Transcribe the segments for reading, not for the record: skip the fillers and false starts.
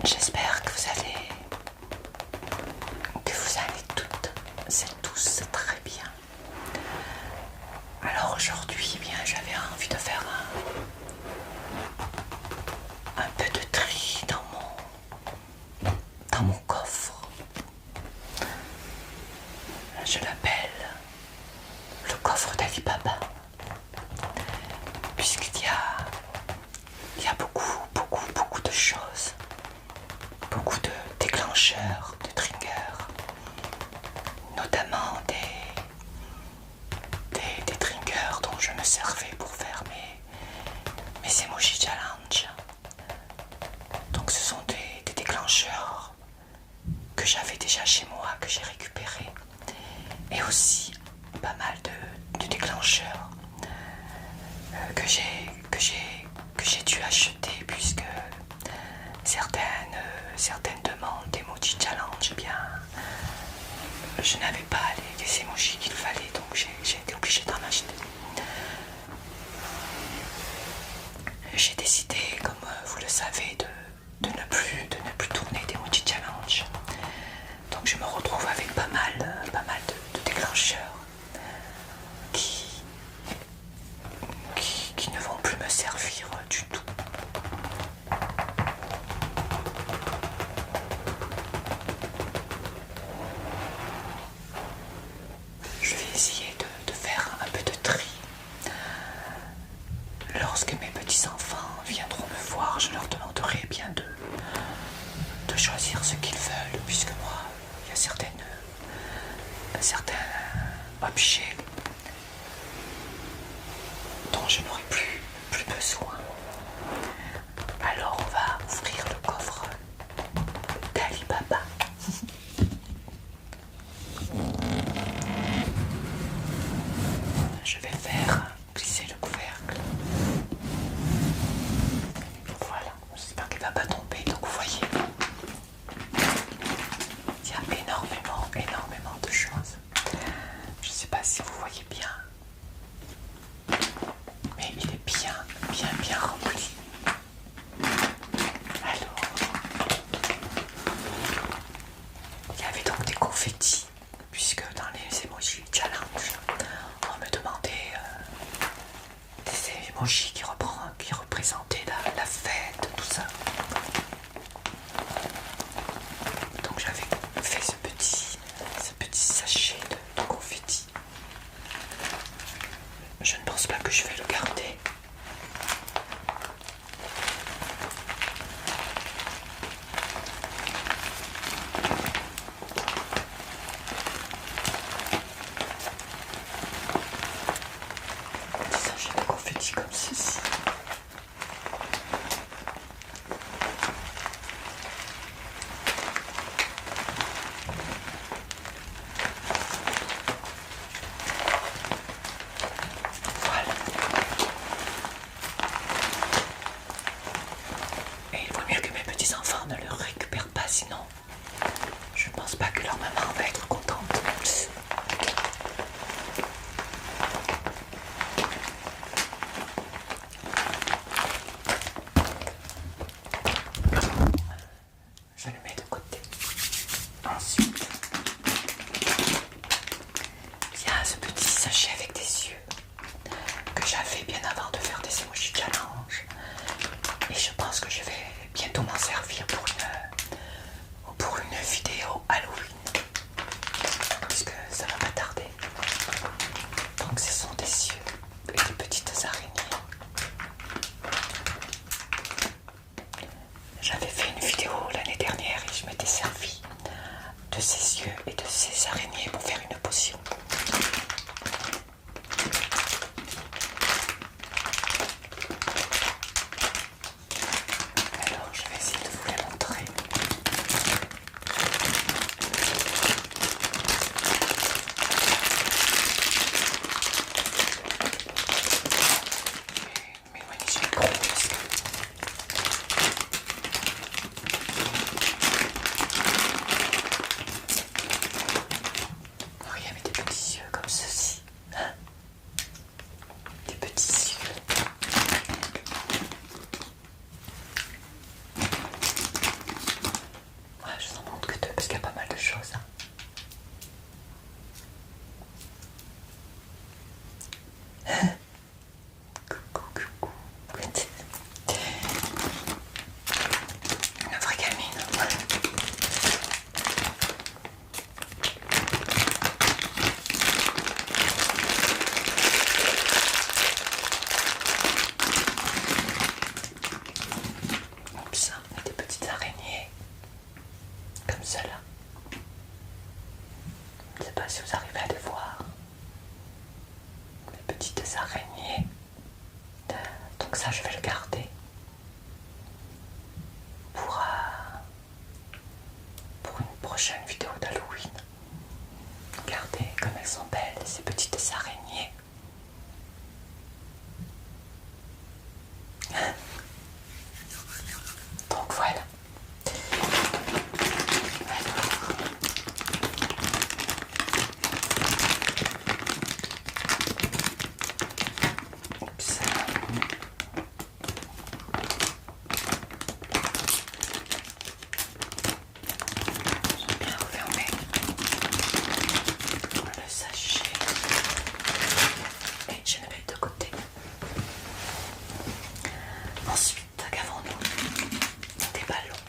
J'espère que vous allez toutes et tous très bien. Alors aujourd'hui, eh bien, j'avais envie de faire un peu de tri dans mon coffre. Je l'appelle le coffre d'Ali Baba, puisqu'il y a beaucoup de choses, beaucoup de déclencheurs, de triggers, notamment des triggers dont je me servais pour faire mes emoji challenge. Donc ce sont des déclencheurs que j'avais déjà chez moi, que j'ai récupérés, et aussi pas mal de déclencheurs que j'ai dû acheter, puisque certaines demandes d'emoji challenge, eh bien je n'avais pas les emojis qu'il fallait, donc j'ai été obligée d'en acheter. J'ai décidé, comme vous le savez, de ne plus tourner d'emoji challenge. Donc je me retrouve avec pas mal de déclencheurs qui ne vont plus me servir du tout. Je vais essayer de faire un peu de tri. Lorsque mes petits-enfants viendront me voir, je leur demanderai bien de choisir ce qu'ils veulent, puisque moi, il y a certains objets dont je n'aurai plus besoin. Alors on va ouvrir le coffre d'Ali Baba. Je vais faire glisser le couvercle. Voilà, j'espère qu'il ne va pas tomber. Donc vous voyez, il y a énormément de choses. Je ne sais pas si vous voyez bien, mais il est bien rempli. Alors, il y avait donc des confettis, puisque dans les emojis challenge, on me demandait des emojis qui représentaient la fête, tout ça. Donc j'avais fait ce petit sachet de confettis. Je ne pense pas que je vais le garder. Des sachets de confettis comme ceci. Voilà. Et il vaut mieux que mes petits-enfants ne le récupèrent pas, sinon je ne pense pas que leur maman va être contente. Je le mets de côté. Ensuite, il y a ce petit sachet avec des yeux que j'avais bien avant de faire des emojis challenge. Et je pense que je vais bientôt m'en servir pour une vidéo Halloween, puisque ça va pas tarder. Donc ce sont des yeux et des petites araignées. J'avais fait une vidéo l'année dernière et je m'étais servi de ces yeux et de ces araignées pour faire une potion. Alors je vais essayer de vous les montrer. Mes magnifiques gros muscles. ça, je vais le garder pour une prochaine vidéo d'Halloween. Regardez comme elles sont belles, ces petites araignées. Donc voilà. Oups. J'ai bien refermé le sachet et je le mets de côté. Ensuite, qu'avons-nous? Des ballons.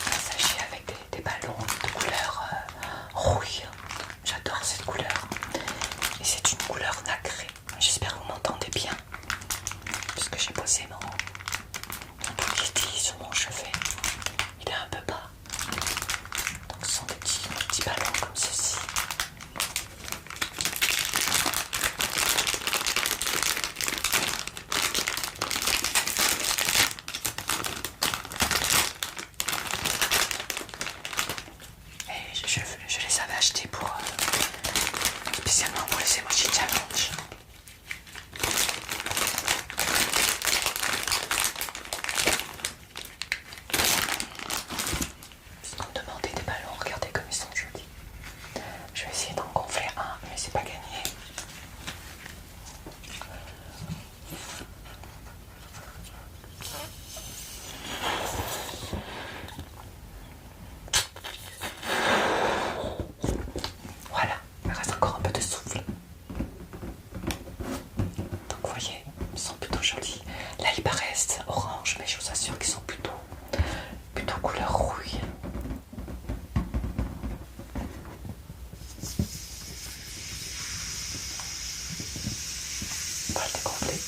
Un sachet avec des ballons de couleur rouille. J'adore cette couleur. Et c'est une couleur nacrée. J'espère que vous m'entendez bien. Puisque j'ai posé mon cliquetis sur mon chevet. Il est un peu bas. Donc ce sont des petits ballons comme ceci. Et je les avais achetés pour spécialement pour les Emoji Challenge. Puisqu'on me demandait des ballons, regardez comme ils sont jolis. Je vais essayer d'en gonfler un, mais c'est pas gagné. Voilà, il reste encore un peu de souffle. Donc vous voyez, ils sont plutôt jolis. Là ils paraissent orange, mais je vous assure qu'ils sont plutôt couleur rouille. On va le dégonfler.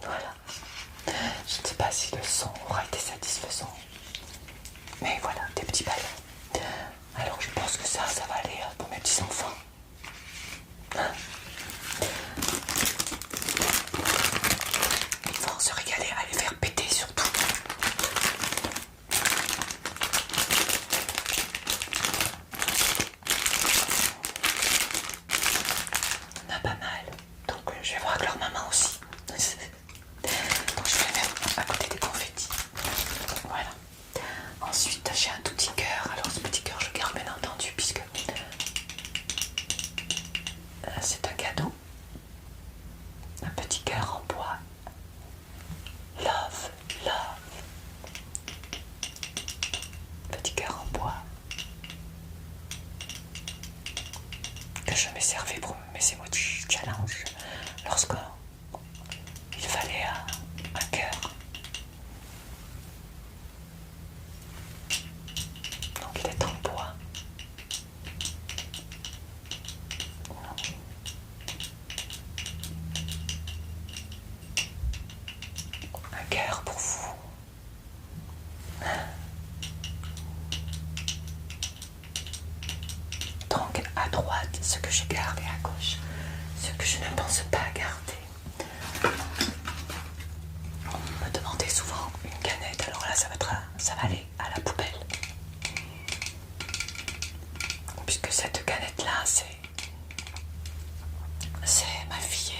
Voilà. Je ne sais pas si le son aura été satisfaisant. Mais voilà, des petits ballons. Alors je pense que ça va aller pour mes petits enfants. Hein? Ils vont se régaler à les faire péter surtout. On a pas mal. Donc je vais voir avec leur maman aussi. Donc je vais les mettre à côté des confettis. Voilà. Ensuite j'ai un tout petit cœur. Alors ce petit cœur je le garde bien entendu puisque c'est un cadeau. Un petit cœur en bois. Love, love. Petit cœur en bois. Que je m'ai servi pour mes Emoji Challenge lorsqu'il fallait un cœur. Donc il est en bois. Un cœur pour vous. Donc à droite ce que je garde et à gauche ce que je ne pense pas garder. On me demandait souvent une canette, alors là ça va aller à la poubelle. Puisque cette canette là c'est ma fille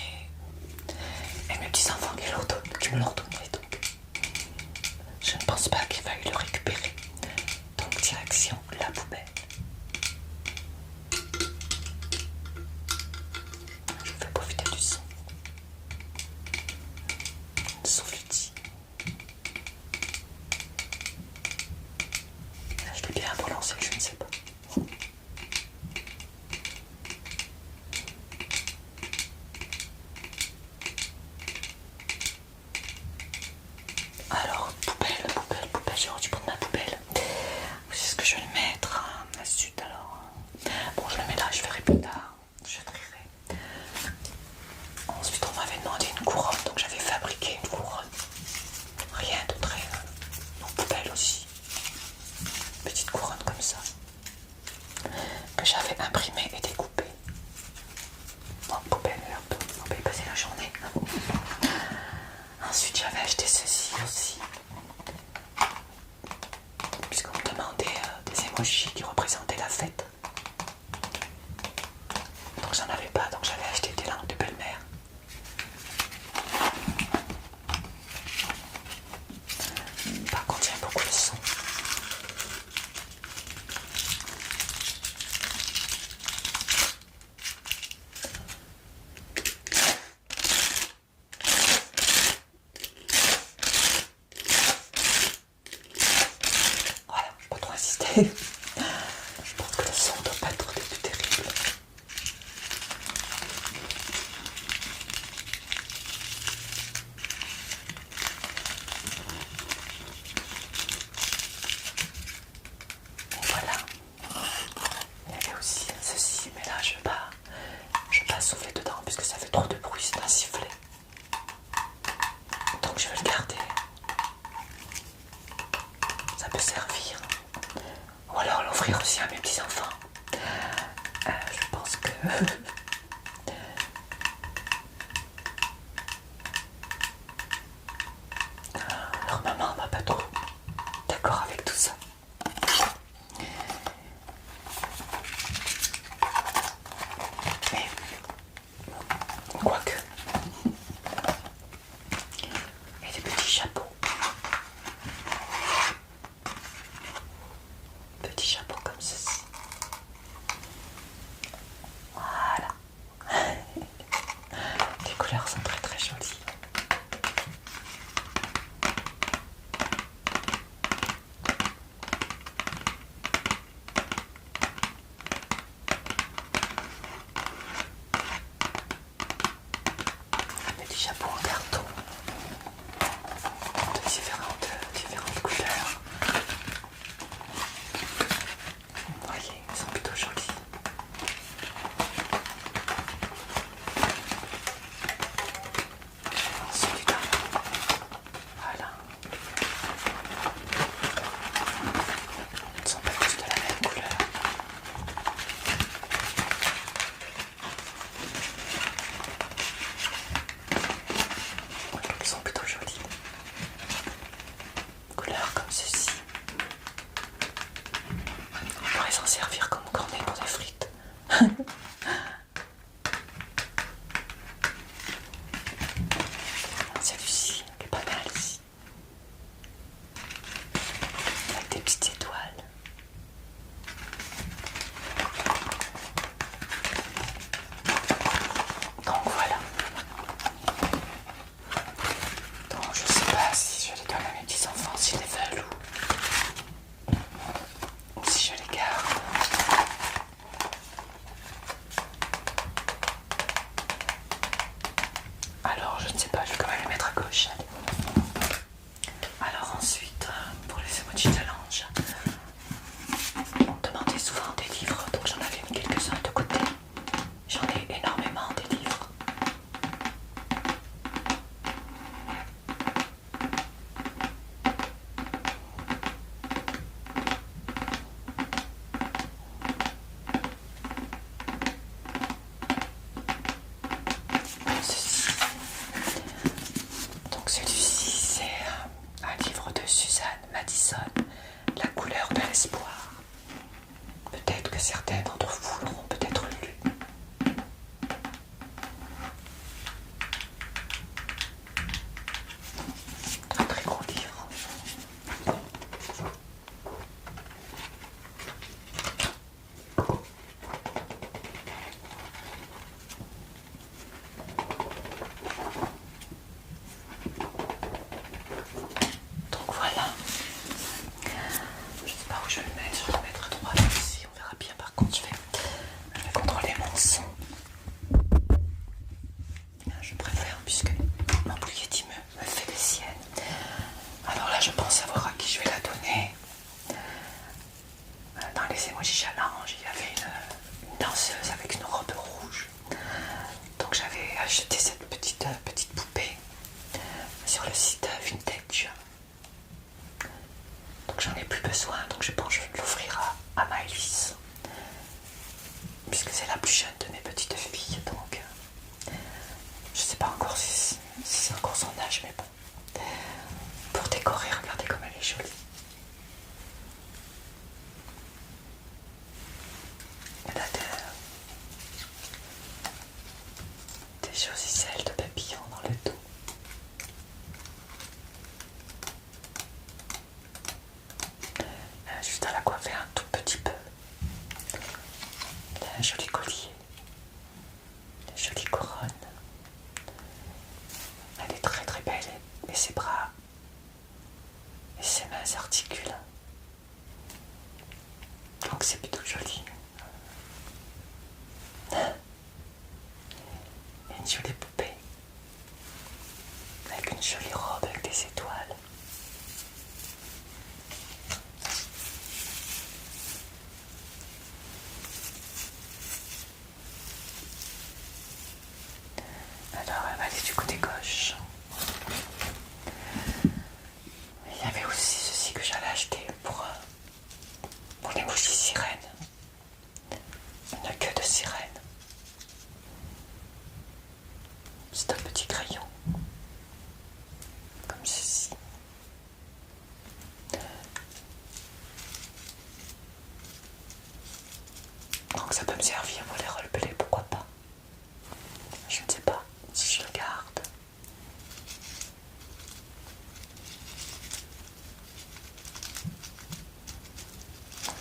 et mes petits enfants qui me l'ont donné, donc je ne pense pas qu'il va le récupérer. Donc direction la poubelle. Je vous fais profiter du son. Souffletis. acheté ceci aussi. Puisqu'on me demandait des emojis qui représentaient la fête. Donc j'en avais pas, donc j'avais acheté des langues de belle-mère. Par contre, j'aime beaucoup le son. Voilà, je ne vais pas trop insister. Je pense que le son ne doit pas être au début terrible. Et voilà. Il y avait aussi ceci, mais là je vais pas souffler dedans puisque ça fait trop de bruit, c'est un sifflet. Donc je vais le garder. Ça peut servir. Ou alors l'offrir aussi à mes petits-enfants. Je pense que... leur maman va pas trop d'accord avec tout ça. Mais... quoique... et des petits chapeaux. Petits chapeaux comme ceci. Voilà. Les couleurs sont très très jolies. Un petit chapeau en carton de différentes couleurs. Vous voyez, ils sont plutôt jolis. Celui-là, voilà. Ils ne sont pas tous de la même couleur. Ils sont plutôt jolis. Couleurs comme ceci. On pourrait s'en servir comme cornet pour des frites. Celui-ci est pas mal ici. Avec des petites étoiles. Donc voilà. Donc je sais pas si je les donne à mes petits enfants s'ils les veulent ou si je les garde. Alors je ne sais pas, je vais quand même les mettre à gauche. Alors ensuite, pour les emojis challenge, on me demandait souvent des livres, donc j'en avais mis quelques-uns de côté. J'en ai énormément des livres. Ceci. Donc celui-ci, c'est un livre de Suzanne Madison, La couleur de l'espoir. Peut-être que certains d'entre vous l'auront peut-être lu. Un très gros livre. Donc voilà. Je sais pas où je vais le mettre. Je vais le mettre à droite ici. On verra bien. Par contre, je vais contrôler mon son. Je préfère puisque mon Blue Yeti me fait des siennes. Alors là, je pense savoir à qui je vais la donner. Dans les emojis challenge, il y avait une danseuse avec une robe rouge. Donc j'avais acheté cette petite poupée sur le site Vintage. Donc j'en ai plus besoin, donc je pense que je vais l'offrir à Maëlys. Puisque c'est la plus jeune de mes petites filles, donc je sais pas encore si c'est encore son âge, mais bon. s'articule. Donc c'est plutôt joli. Une jolie poupée. Avec une jolie robe avec des étoiles. Alors elle va aller du côté gauche. Il y avait aussi ceci que j'avais acheté pour les bougies sirènes. Une queue de sirène. C'est un petit crayon. Comme ceci. Donc ça peut me servir pour les roleplays, pourquoi pas. Je ne sais pas si je le garde.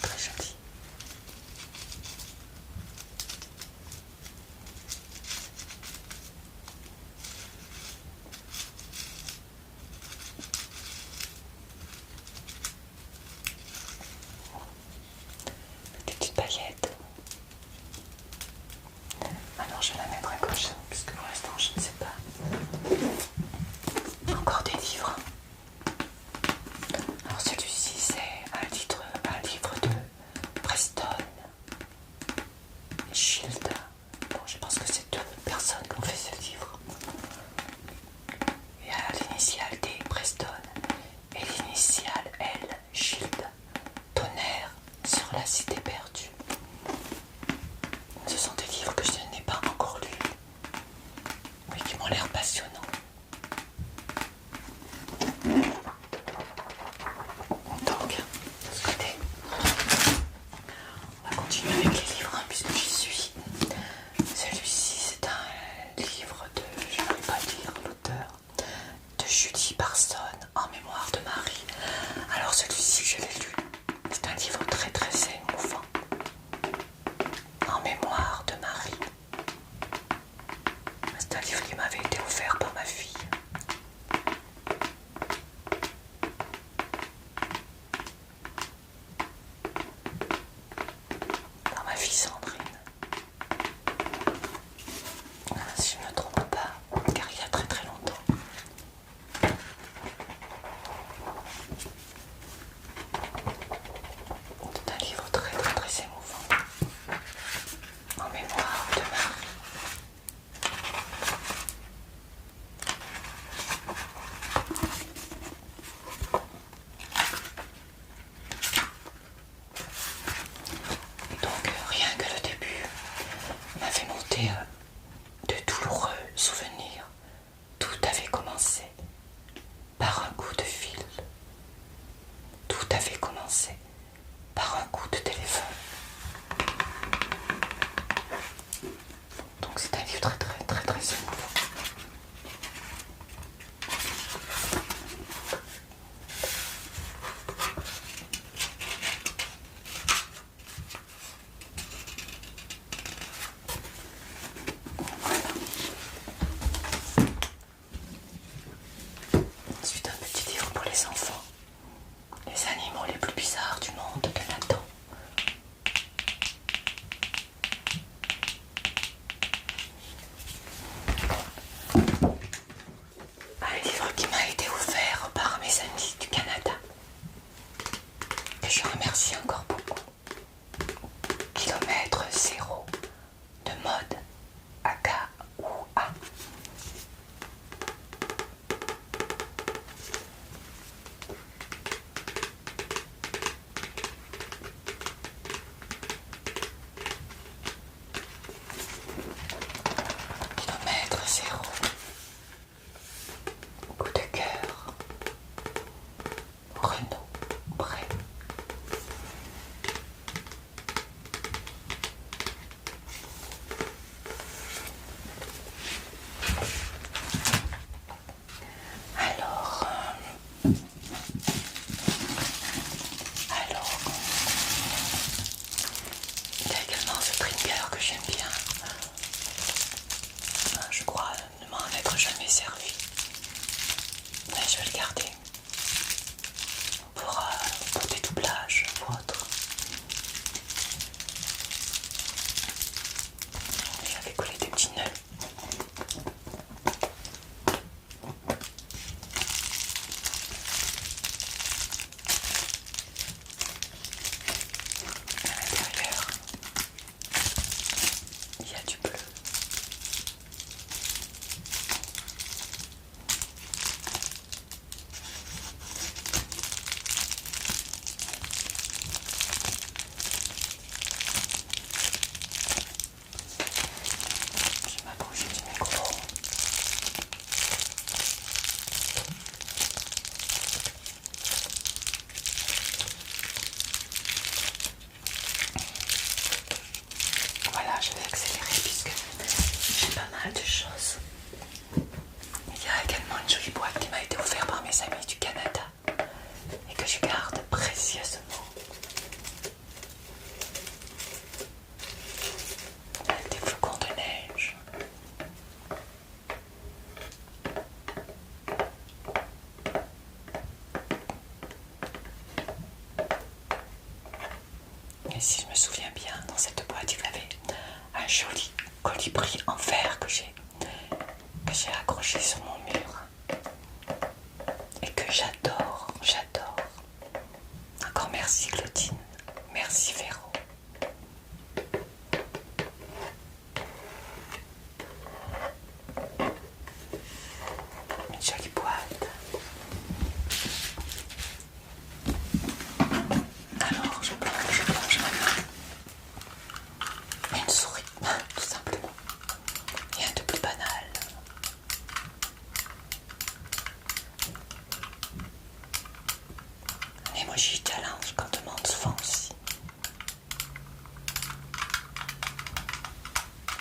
Très joli. Des petites paillettes. Alors je vais la mettre à gauche, puisque pour l'instant je ne sais pas. Encore des livres. Alors celui-ci c'est un livre de Preston et Shield. Bon, je pense que c'est deux personnes qui ont fait ce livre. Il y a l'initiale D, Preston, et l'initiale L, Shield. Tonnerre sur la cité perdue. Ce sont des livres que je n'ai pas encore lus, mais qui m'ont l'air passionnants. Donc, de ce côté, on va continuer avec les livres, puisque j'y suis. Celui-ci, c'est un livre de, je n'arrive pas à lire l'auteur, de Judy Parsons, En mémoire de Marie. Alors celui-ci, je l'ai lu. C'est un livre très très émouvant. En mémoire de Marie. C'est un livre qui m'avait été offert par ma fille. Par ma fille Sandrine. Si je ne me trompe pas, car il y a très très longtemps. C'est un livre très très très émouvant. En mémoire de Marie. Et donc rien que le début m'a fait monter de douloureux souvenirs. Tout avait commencé par un coup de fil. Tout avait commencé par un coup de téléphone. Donc c'est un livre très très très très émouvant. Ensuite un petit livre pour les enfants. Les animaux les plus bizarres du monde de Nathan. Un livre qui m'a été offert par mes amis du Canada, que je remercie encore beaucoup. Kilomètre zéro de mode Aka ou A. Kilomètre zéro. Coup de cœur. Renaud Bré. Alors, il y a également ce trigger que j'aime bien. Je crois ne m'en être jamais servi. Mais je vais le garder pour si je me souviens bien, dans cette boîte, il y avait un joli colibri en verre que j'ai accroché sur mon mur et que j'adore, j'adore. Encore merci Claudine, merci Véro. Une jolie boîte. Alors je plonge ma main. Une souris, tout simplement. Rien de plus banal. Un emoji challenge qu'on demande souvent aussi.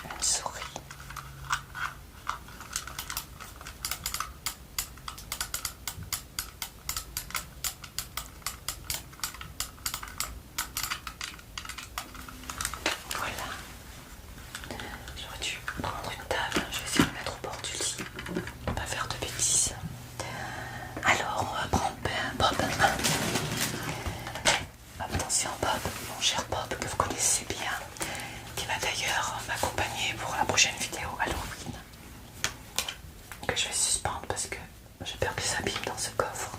Une souris. Voilà. J'aurais dû prendre une table. Je vais essayer de me mettre au bord du lit. Pas faire de bêtises. Alors, on va prendre Bob. Attention Bob, mon cher Bob, que vous connaissez bien, qui va d'ailleurs m'accompagner pour la prochaine vidéo Halloween, que je vais suspendre parce que j'ai peur qu'il s'abîme dans ce coffre.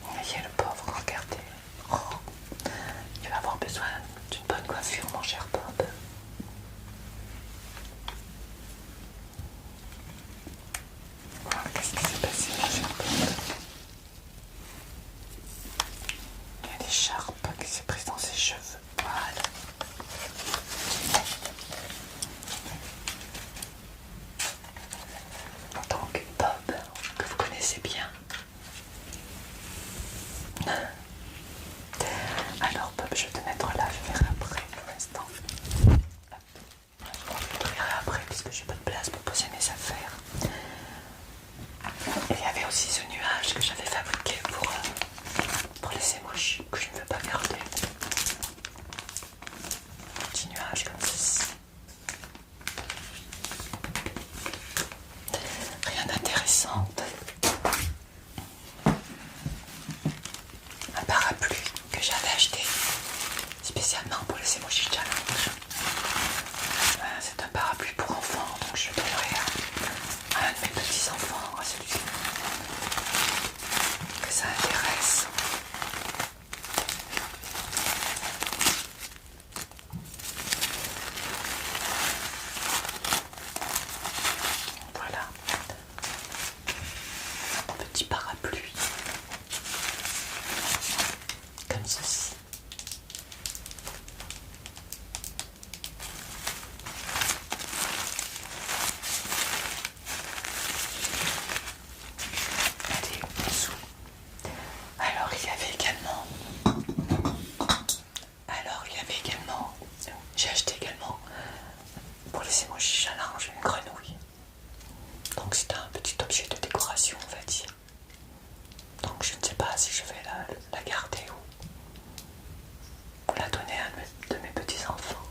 Voyez le pauvre, regardez. Oh, il va avoir besoin d'une bonne coiffure, mon cher Bob. Qu'est-ce qui s'est passé, mon cher Bob? Il y a l'écharpe qui s'est prise dans ses cheveux. Voilà. Donc Bob, que vous connaissez bien. Alors Bob, je vais te mettre là, je verrai après pour l'instant. Je verrai après puisque j'ai pas de place pour poser mes affaires. Il y avait aussi ce nuage que j'avais fabriqué pour les emojis que je ne veux pas garder. Un petit nuage comme ceci. Rien d'intéressant. Un parapluie que j'avais acheté spécialement pour les emojis challenge. C'est un parapluie pour enfants, donc je donnerai à un de mes petits enfants, à celui-ci, que ça intéresse. Voilà, un petit parapluie, comme ceci. Alors il y avait également, j'ai acheté également pour les emojis challenge une grenouille. Donc c'est un petit objet de décoration, on va dire. Donc je ne sais pas si je vais la garder ou la donner à un de mes petits enfants.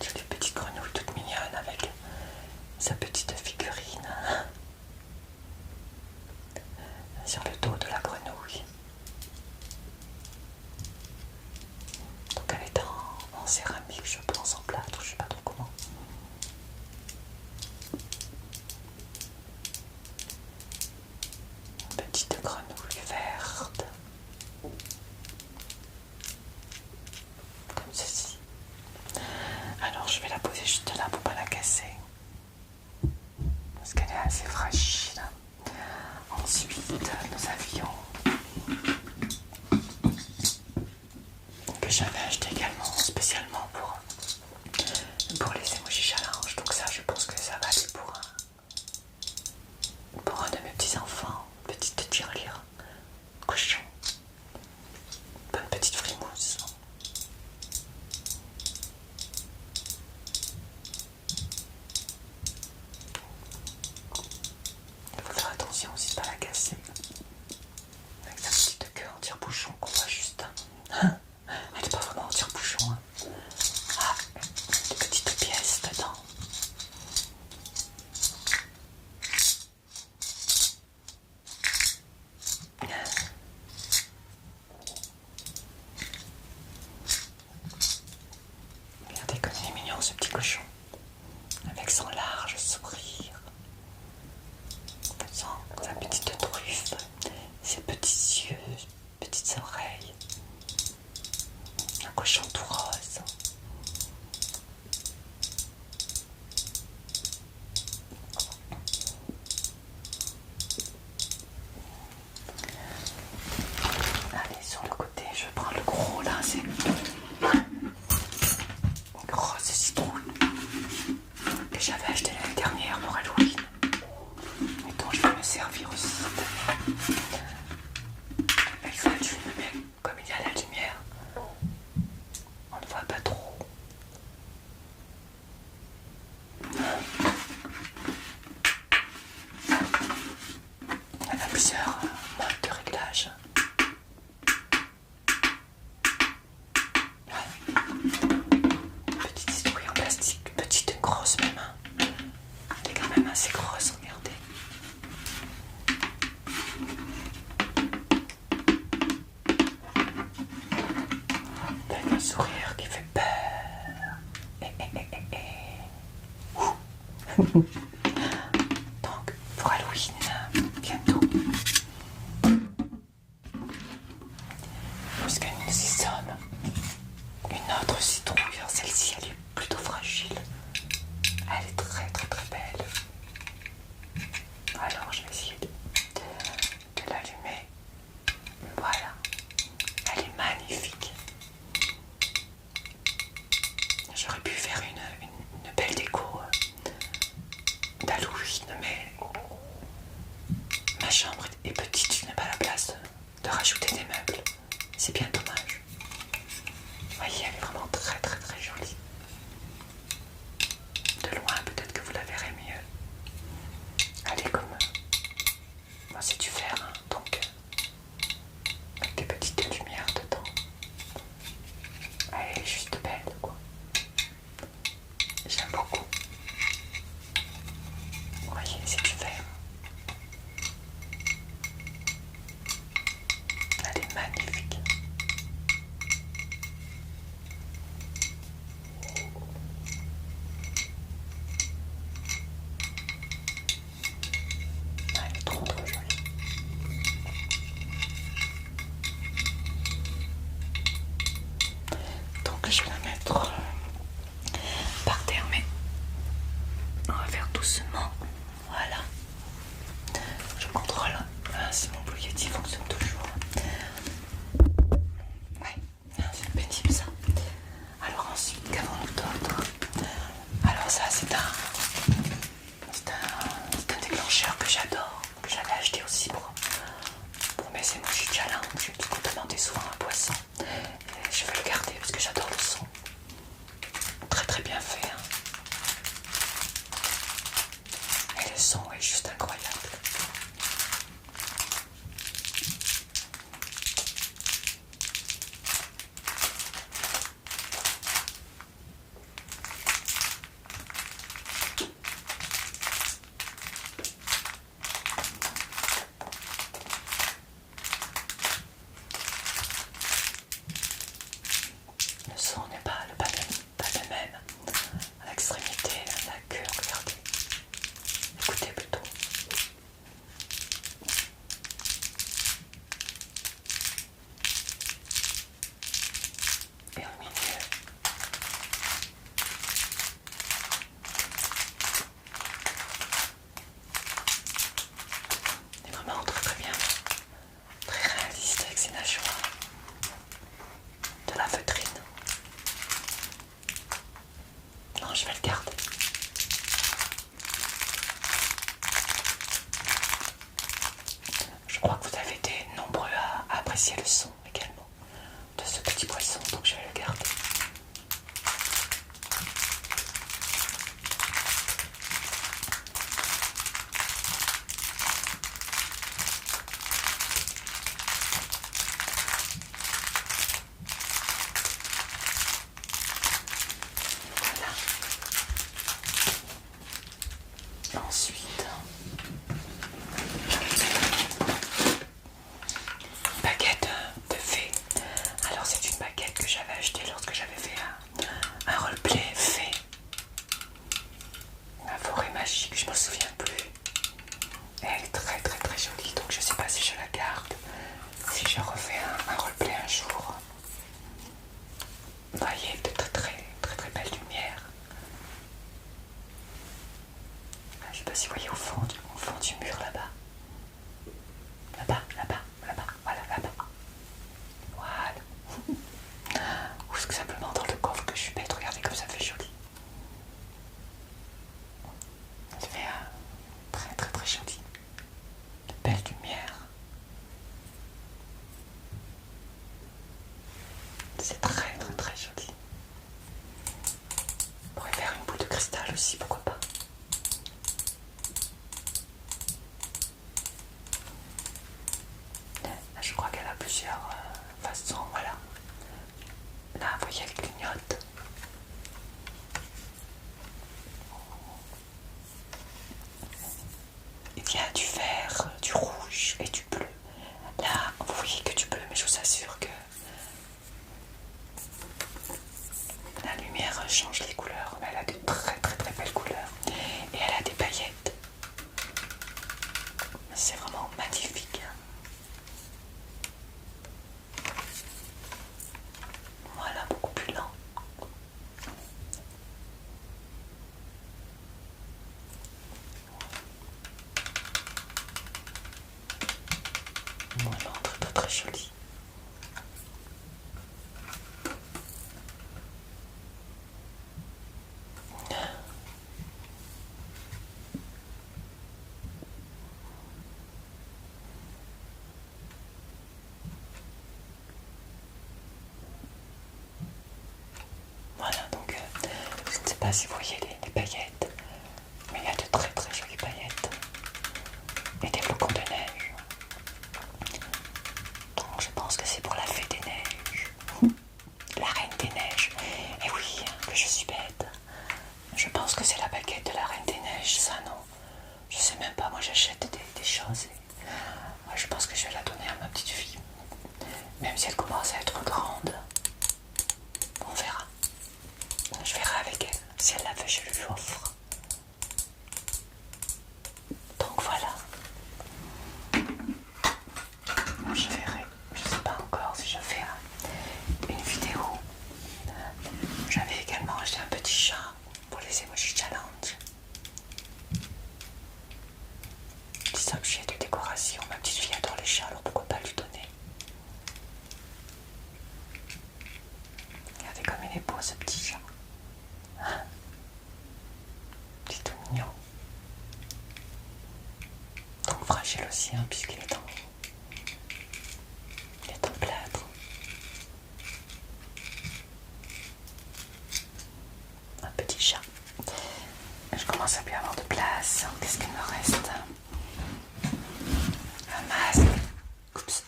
J'ai des petites grenouilles toutes mignonnes avec sa petite figurine sur le dos de la grenouille. Donc elle est en céramique, je pense, en plâtre, je sais pas trop comment. Une petite grenouille verte. Comme ceci. Alors je vais la poser juste là pour pas la casser. Parce qu'elle est assez fragile. Ensuite, nous avions que j'avais acheté également spécialement pour les emojis challenge. Donc ça, je pense que ça va aller pour un de mes petits enfants, petite tirelire, cochon, bonne petite frimousse. Il faut faire attention aussi de ne pas la casser. Avec sa petite queue en tire-bouchon qu'on voit juste. Elle n'est pas vraiment en tire-bouchon. Hein. Ah, des petites pièces dedans. servir aussi. Avec la lune, mais comme il y a la lumière, on ne voit pas trop. On a plusieurs modes de réglage. Petite souris en plastique, petite, grosse même. Elle est quand même assez grosse, regardez. T'as un sourire qui fait peur. Donc, pour Halloween, bientôt, puisque nous y sommes, une autre citrouille, celle-ci elle est plutôt fragile, elle est très très très belle. Alors je vais essayer de l'allumer. Voilà, elle est magnifique. J'aurais pu faire une belle déco d'Halloween, mais ma chambre est petite, je n'ai pas la place de rajouter des meubles. C'est bien dommage. Vous voyez, elle est vraiment très très très jolie. De loin, peut-être que vous la verrez mieux. Elle est comme... Moi, c'est du verre, hein, donc avec des petites lumières dedans. Elle est juste belle, quoi. J'aime beaucoup. Vous voyez, c'est du verre. Elle est magnifique. Elle est trop trop jolie. Donc je vais la mettre par terre, mais on va faire doucement. Voilà. Je contrôle si mon Blue Yeti fonctionne toujours. Ouais, c'est pénible ça. Alors ensuite, qu'avons-nous d'autre? Alors ça c'est un déclencheur que j'adore, que j'avais acheté aussi pour mes emojis challenge. Du coup, demandé souvent un poisson. Et je vais le garder parce que j'adore le son. Très très bien fait. Hein. Et le son est juste incroyable. Le son n'est pas le même à l'extrémité, la queue, regardez. Écoutez plutôt. Et au milieu, il est vraiment très très bien, très réaliste avec ses nageoires, de la feutrine. Non, je vais le garder. Je crois que vous avez été nombreux à apprécier le son également de ce petit poisson, donc je vais le garder. Voilà. Ensuite, baguette de C'est très très très joli. On pourrait faire une boule de cristal aussi, pourquoi pas. Je crois qu'elle a plusieurs façons, voilà. Là, vous voyez, elle clignote. Il y a du vert, du rouge et du bleu. Là, vous voyez que du bleu, mais je vous assure que la lumière change les couleurs. Mais elle a de très très très belles couleurs. Et elle a des paillettes. C'est vraiment magnifique. Voilà, beaucoup plus lent. Voilà, très très très joli. Voilà, donc je ne sais pas si vous voyez les paillettes, mais il y a de très très jolies paillettes et des flocons de neige. Donc je pense que c'est pour la fée des neiges, la reine des neiges. Et oui, que je suis bête. Je pense que c'est la baguette de la reine des neiges, ça non. Je sais même pas, moi j'achète des choses et je pense que je vais la donner à ma petite fille. Même si elle commence à être grande, on verra. Je verrai avec elle. Si elle la veut, je lui offre. Donc voilà. Je verrai. Je sais pas encore si je fais une vidéo. J'avais également acheté un petit chat pour les Emoji Challenge. Petit objet de décoration. Ma petite fille adore les chats, alors pourquoi pas lui donner. Regardez comme il est beau ce petit chat. Il est tout mignon. Donc fragile aussi, hein, puisqu'il est en plâtre. Un petit chat. Je commence à bien avoir de place. Qu'est-ce qu'il me reste? Un masque. Oups.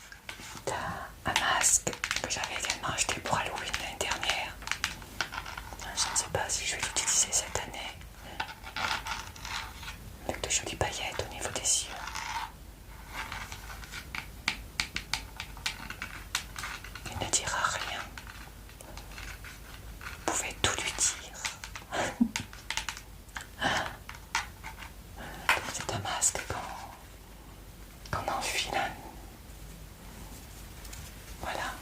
Un masque que j'avais également acheté pour Halloween l'année dernière. Je ne sais pas si je vais l'utiliser cette année. Avec de jolies paillettes au niveau des yeux. Il ne dira rien. Vous pouvez tout lui dire. C'est un masque qu'on enfile. Voilà.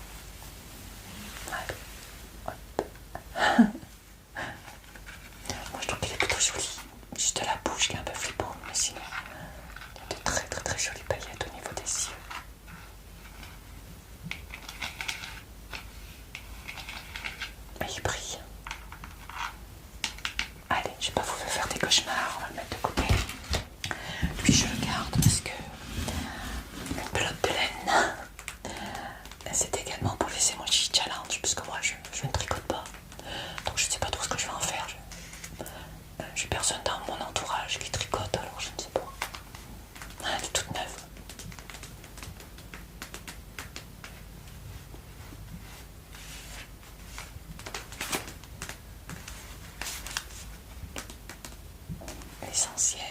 Moi je trouve qu'il est plutôt joli. Juste la bouche qui est un peu flippante, mais sinon il y a de très très très jolies paillettes au niveau des yeux. Et il brille. Allez, je vais pas vous faire des cauchemars, on va le mettre de côté. Puis je le garde parce que une pelote de laine, c'est également pour les Emoji Challenge, puisque moi je ne tricote pas. Donc je ne sais pas trop ce que je vais en faire. J'ai personne dans mon entourage qui tricote, alors je ne sais pas. Elle est toute neuve. Essentiel.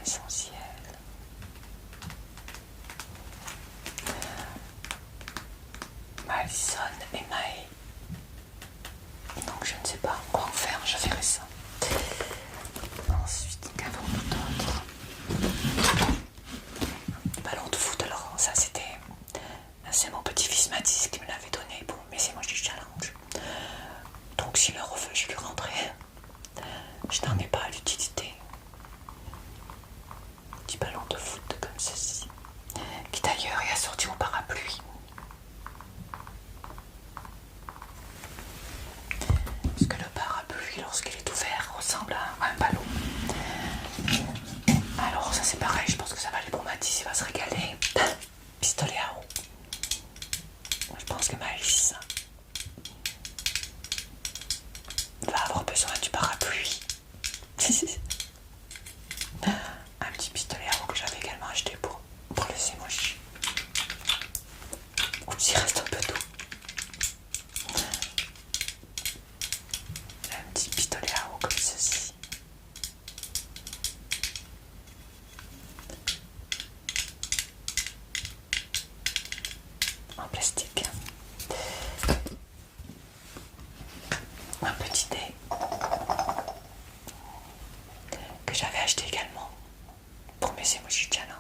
Essentiel. Alison et Maë. Donc je ne sais pas quoi en faire, je verrai ça. Ensuite, qu'avons-nous d'autre? Ballon de foot, alors ça c'est mon petit-fils Mathis qui me l'avait donné pour mes Emoji Challenge. Donc s'il le reveut, je lui rendrai. Je n'en ai pas l'utilité. Petit ballon de foot comme ceci, qui d'ailleurs est assorti au parapluie. Parce que le parapluie, lorsqu'il est ouvert, ressemble à un ballon. Alors ça c'est pareil, je pense que ça va aller pour Mathis, il va se régaler. Pistolet à eau. Je pense que Maë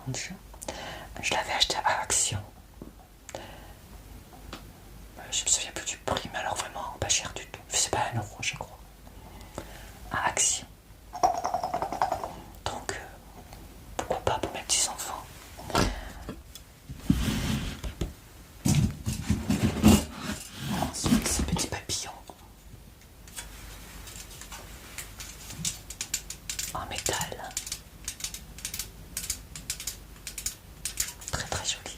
Lounge. Je l'avais acheté à Action. Je me souviens plus du prix, mais alors vraiment pas cher du tout. C'est pas 1 euro, je crois. À Action. Donc, pourquoi pas pour mes petits enfants. Ensuite, ce petit papillon en métal. Très très joli.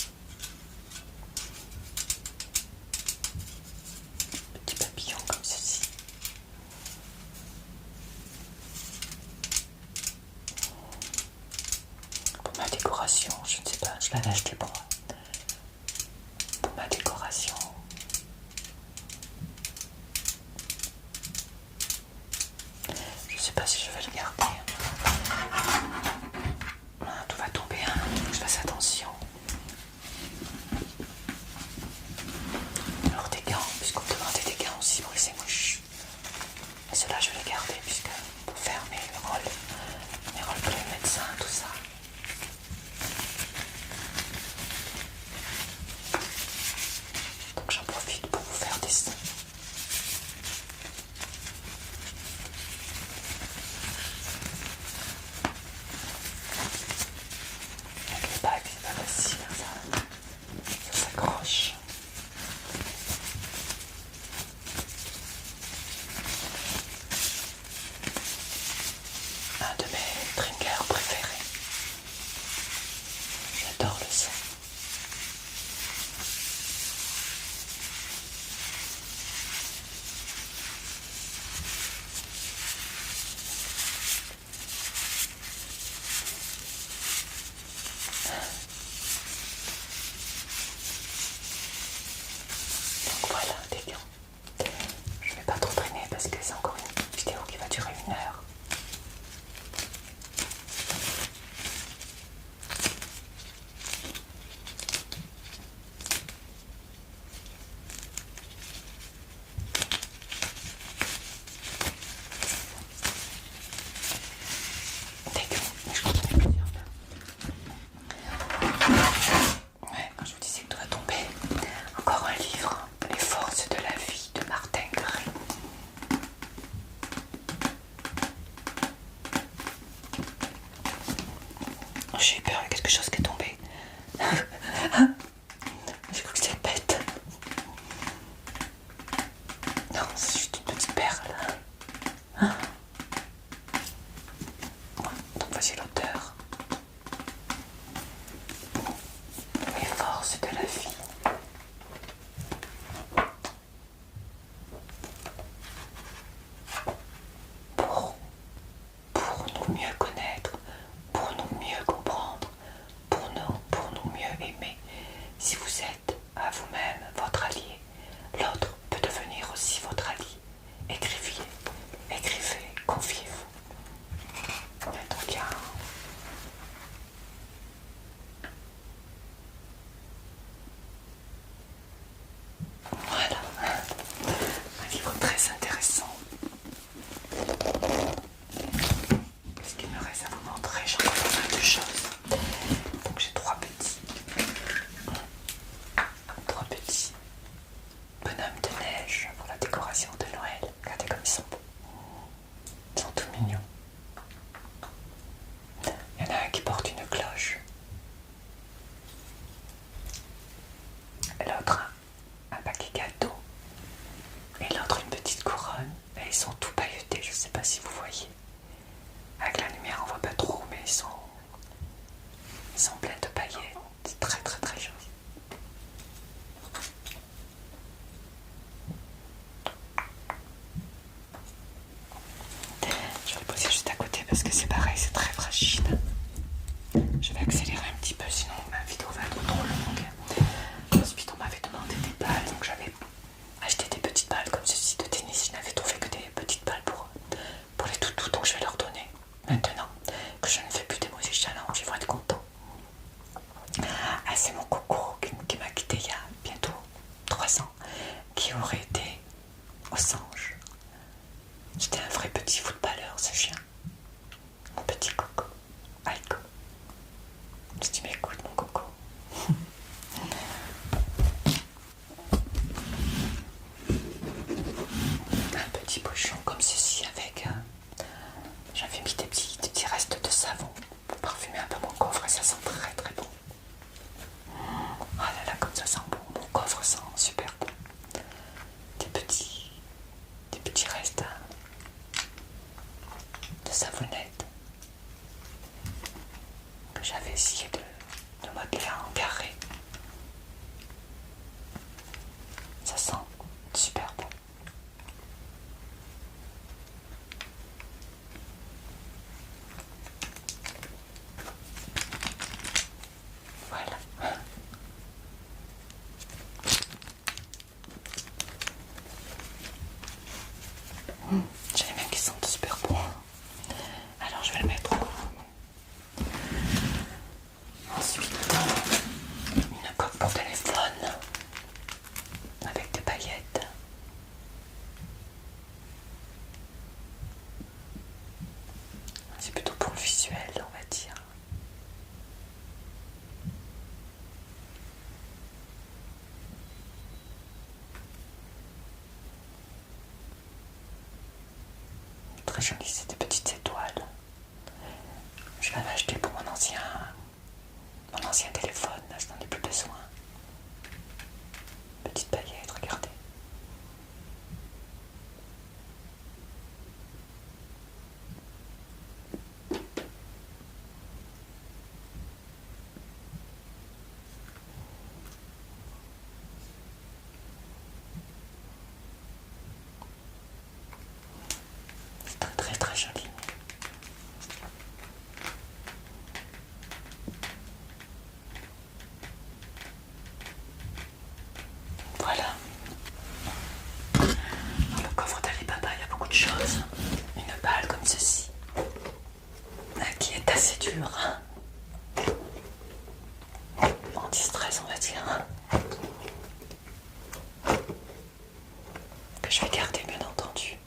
Petit papillon comme ceci. Pour ma décoration, je ne sais pas, je l'avais acheté pour ma décoration. Je sais pas si je vais le garder. Tout va tomber, hein. Faut que je fasse attention. Alors des gants, puisqu'on me demandait des gants aussi pour les mouches. Et ceux-là je vais les garder puisque pour faire mes rôles médecin, tout ça. Donc j'en profite pour vous faire des... Avec les bagues, c'est pas facile, ça s'accroche. Un de mes triggers préférés. J'adore le son. Donc voilà, des gants. Je vais pas trop traîner parce que c'est encore une vidéo qui va durer 1 heure. Mais je continue plusieurs. Ouais, quand je vous disais que tout va tomber. Encore un livre, Les forces de la vie de Martin Gray. Oh, j'ai eu peur, il y a quelque chose qui est tombé. J'ai cru que c'était bête. Non, c'est juste une petite perle. Donc voici l'auteur. Les forces de la vie. Pour nous mieux connaître, pour nous mieux comprendre, pour nous mieux aimer, essayer de modeler un carré. Ça sent super bon. Voilà. J'aime bien qu'ils sentent super bon. Alors je vais le mettre ensuite une coque pour téléphone avec des paillettes. C'est plutôt pour le visuel, on va dire. Très joli, c'est des petites étoiles. Je l'avais acheté pour mon ancien téléphone, là je n'en ai plus besoin. Petite paillette, regardez. C'est très très très joli. Voilà. Dans le coffre d'Alibaba, il y a beaucoup de choses. Une balle comme ceci, qui est assez dure. Anti-stress, on va dire. Que je vais garder, bien entendu.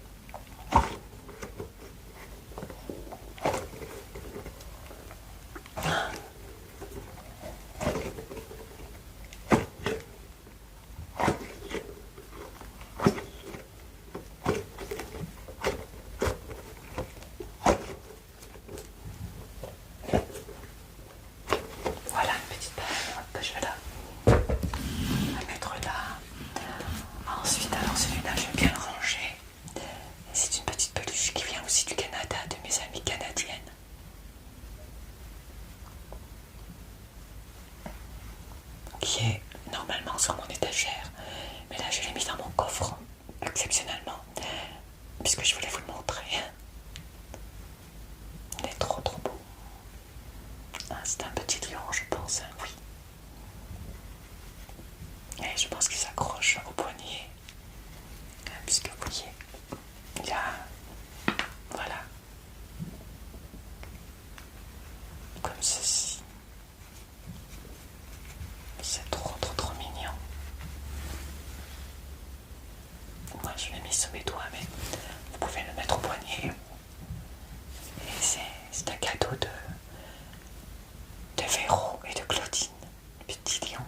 Voilà une petite balle. Hop, je vais la mettre là. Ensuite, alors celui-là, je vais bien le ranger. C'est une petite peluche qui vient aussi du Canada, de mes amies canadiennes. Qui est normalement sur mon étagère. Mais là, je l'ai mis dans mon coffre, exceptionnellement, puisque je voulais vous le montrer. Il est trop trop beau. Ah, c'est un petit lion, je pense, hein, oui. Et je pense qu'il s'accroche au poignet, puisque vous voyez, il y a, voilà, comme ceci. C'est trop trop trop mignon. Moi je l'ai mis sous mes doigts, mais vous pouvez le mettre au poignet. Et c'est un cadeau de Véro et de Claudine, petit lion.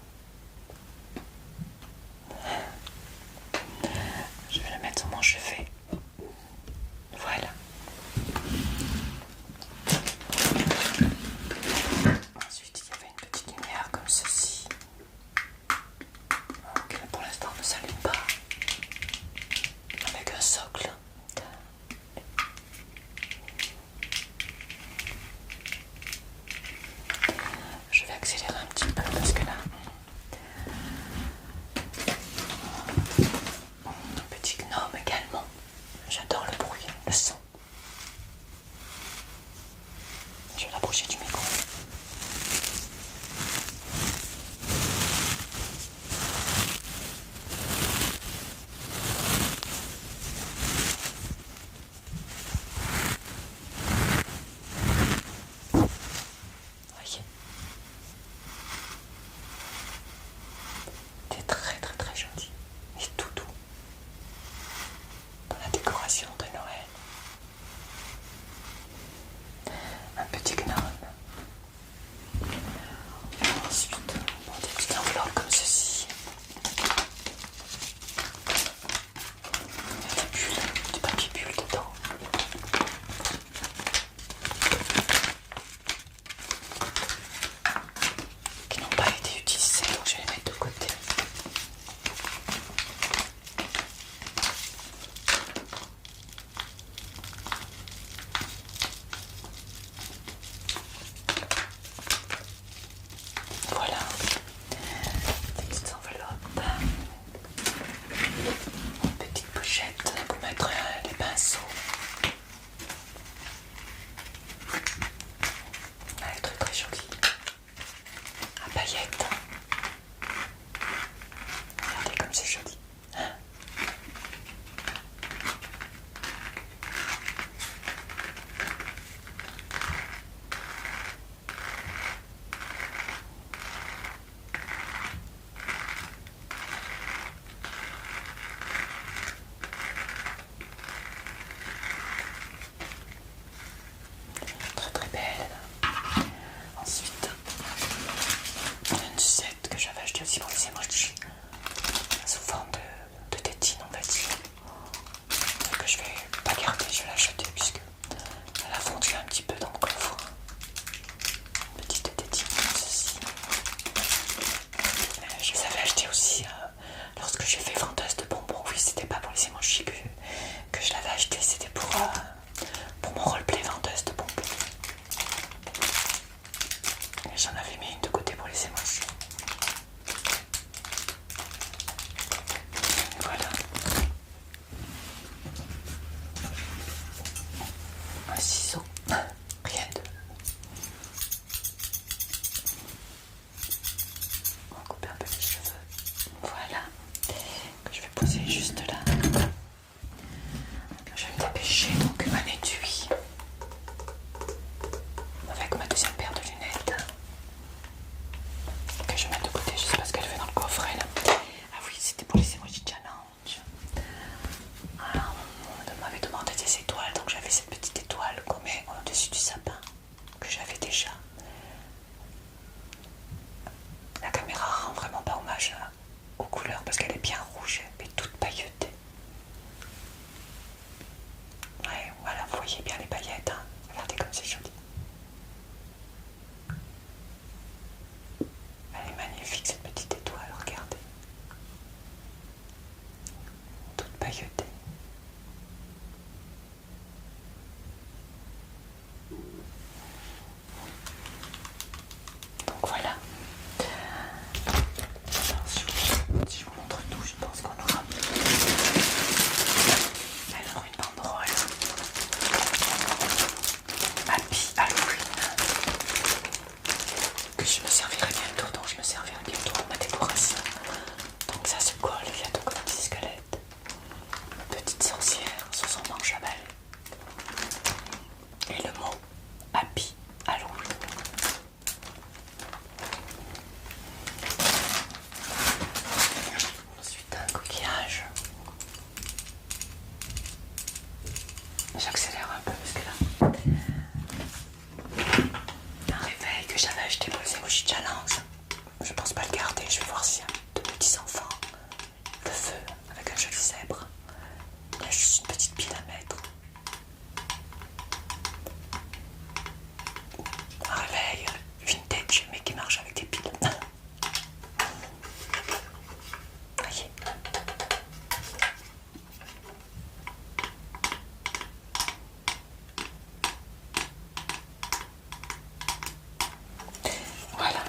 Je vais le mettre sur mon chevet. Et j'en avais mis une de côté pour les émotions. Voilà. Un ciseau. Rien de... On va couper un peu les cheveux. Voilà. Que je vais poser juste là. Je vais me dépêcher, donc un étui. Avec ma deuxième paire de lunettes. Que je vais mettre de côté, je sais pas ce qu'elle fait dans le coffret là. Ah oui, c'était pour les emojis challenge. Alors, on m'avait demandé des étoiles, donc j'avais cette petite étoile qu'on met au-dessus du sapin, que j'avais déjà. La caméra rend vraiment pas hommage aux couleurs parce qu'elle est bien rouge et toute pailletée. Ouais, voilà, vous voyez bien les paillettes, hein. Regardez comme c'est joli. Elle est magnifique cette petite étoile, regardez. Toute pailletée. Donc voilà. Alors, si je vous montre tout, je pense qu'on aura alors une banderole Happy Halloween que je me servirai bientôt, dont je me servirai bientôt à ma décoration. Donc ça se colle, il y a tout comme des squelettes. Une petite sorcière sur son manche à balai. Et le mot Happy Halloween. Ensuite un coquillage. J'accélère un peu parce que là, un réveil que j'avais acheté pour les emojis challenge. Je pense pas le garder, je vais voir s'il y a de petits enfants. Le feu avec un joli zèbre. Il y a juste une petite pile à mettre. Un réveil vintage mais qui marche avec des piles. Voyez. Voilà.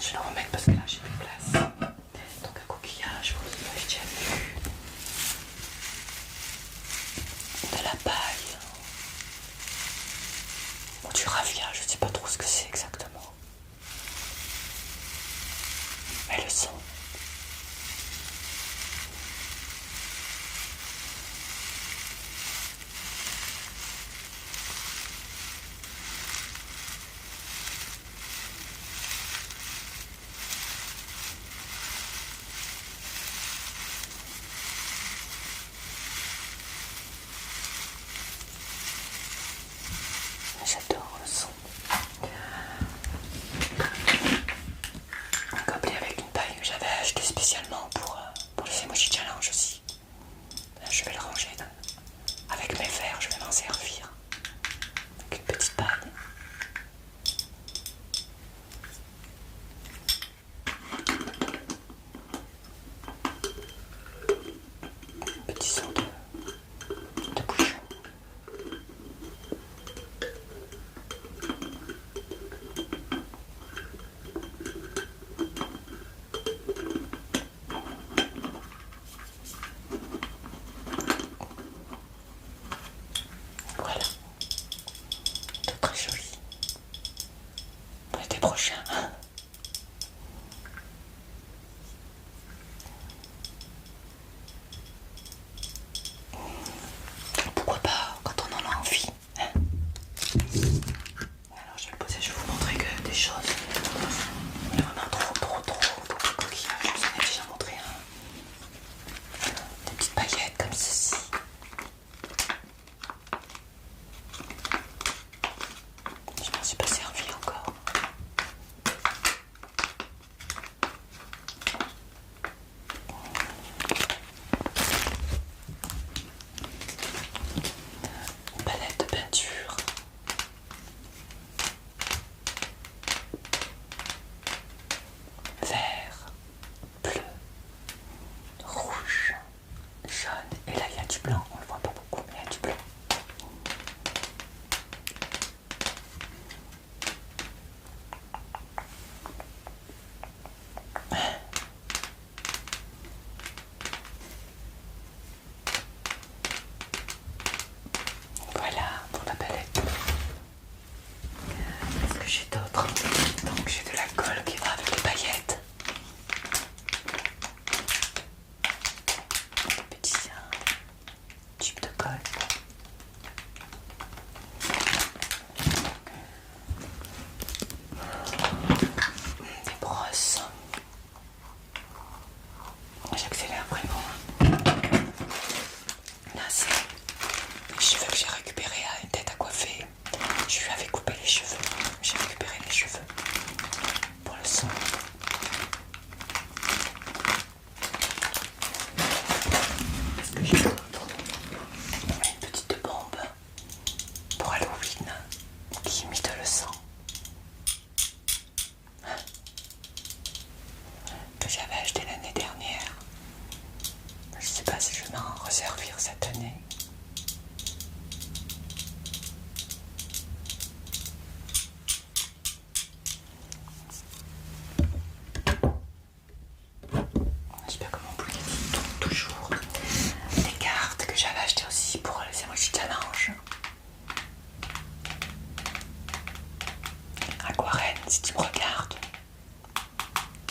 Je vais le remettre parce que là j'ai plus de place. Donc un coquillage, vous l'avez déjà vu. De la paille. Ou du raffia, je ne sais pas trop ce que c'est exactement. Mais le son. J'adore le son. Un gobelet avec une paille que j'avais acheté spécialement pour les emojis challenge aussi. Là, je vais le ranger avec mes verres, je vais m'en servir. Avec une petite paille. Un petit son de bouchon. Voilà. Tout très joli. Pour l'été prochain. Pourquoi pas quand on en a envie, hein. Alors je vais le poser, je vais vous montrer que des choses. Il y a vraiment trop de coquillages. Je vous en ai déjà montré un. Des petites paillettes comme ceci. Je m'en suis pas servi encore. Si tu me regardes,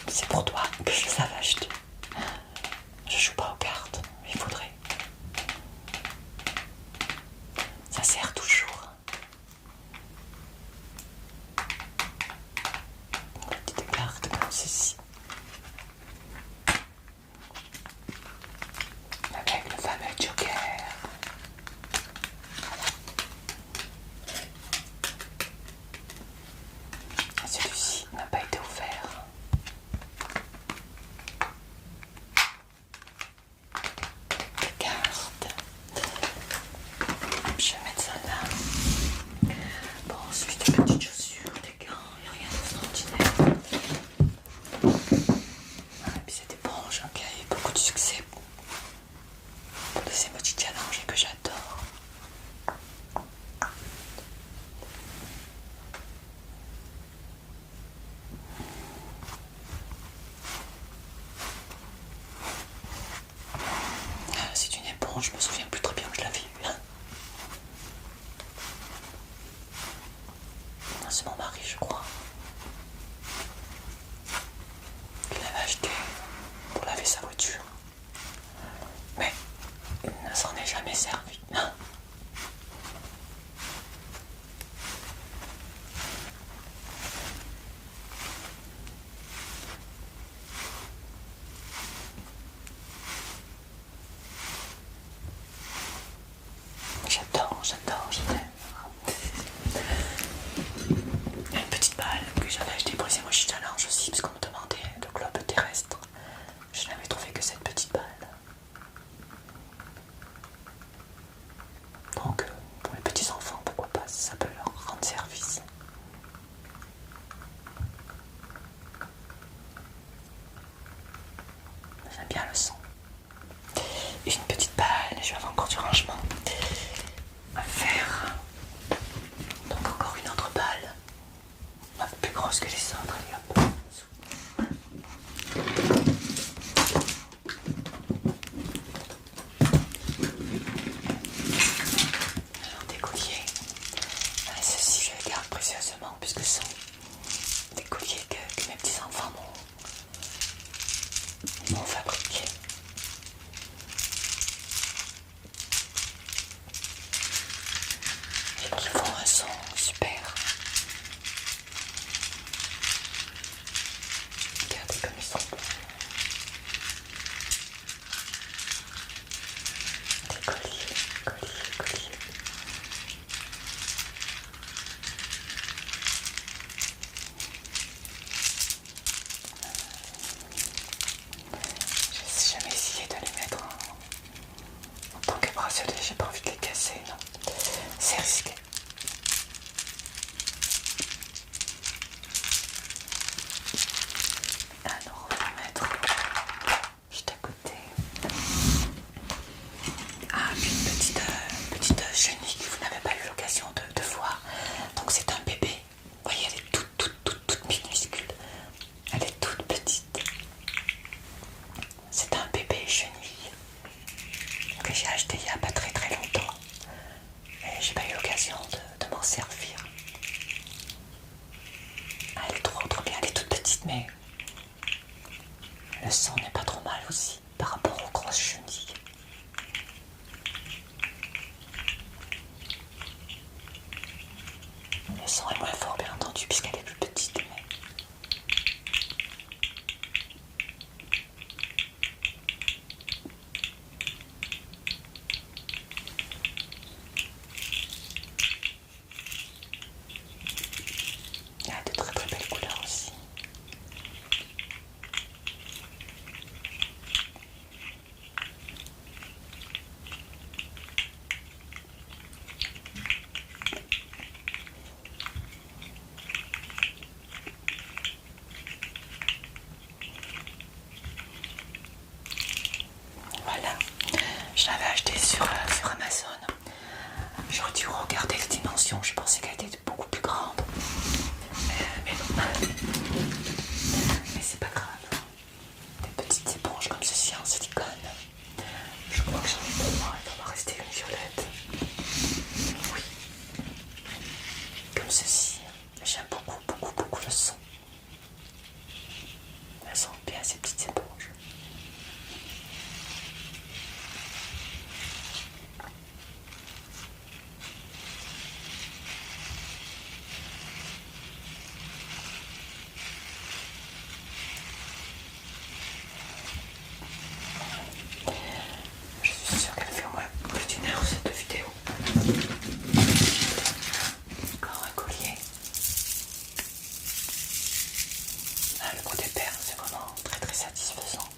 c'est pour toi que je les avais achetés. Je joue pas aux cartes, mais il faudrait. Ça sert toujours. Petites cartes comme ceci. Avec le fameux Joker. Celui-ci n'a pas été ouvert. Les cartes. Je vais mettre ça là. Bon, ensuite les petites chaussures, les gants, il n'y a rien d'extraordinaire. Et puis cette éponge qui a eu beaucoup de succès pour les emojis challenge et que j'adore. C'est une éponge, je me souviens plus très bien où je l'avais eu. C'est mon mari, je crois, qui l'avait acheté pour laver sa voiture. Mais il ne s'en est jamais servi. J'adore, je t'aime. Il y a une petite balle que j'avais achetée pour les emojis challenge aussi, parce qu'on me demandait le globe terrestre. Je n'avais trouvé que cette petite balle. Donc, pour les petits enfants, pourquoi pas, ça peut leur rendre service. J'aime bien le son. Une petite balle, je vais avoir encore du rangement à faire. Donc encore une autre balle, un peu plus grosse que les autres. Allez hop. Alors des colliers. Ceux-ci je les garde précieusement puisque ce sont des colliers que mes petits enfants m'ont fabriqués. Et qui font un son super. Regardez comme ils sont beaux. Des colliers. J'ai jamais essayé de les mettre en tant que bracelet, j'ai pas envie de les casser, non. C'est risqué. Alors on va mettre juste à côté. Ah, puis une petite chenille que vous n'avez pas eu l'occasion de voir. Donc c'est un bébé. Vous voyez, elle est toute minuscule. Elle est toute petite. C'est un bébé chenille que j'ai acheté il n'y a pas très longtemps. Et j'ai pas eu l'occasion de m'en servir. Ah, elle est trop bien. Elle est toute petite, mais le son n'est pas trop mal aussi par rapport aux grosses chenilles. Le son est moins fort, bien entendu, puisqu'elle est plus petite, mais... Il y a de très belles couleurs aussi. le son. Elles sont bien ces petites éponges. Je suis sûre qu'elle fait au moins plus d'une heure cette vidéo. Encore un collier. Ah, le coup des perles, c'est vraiment très très satisfaisant.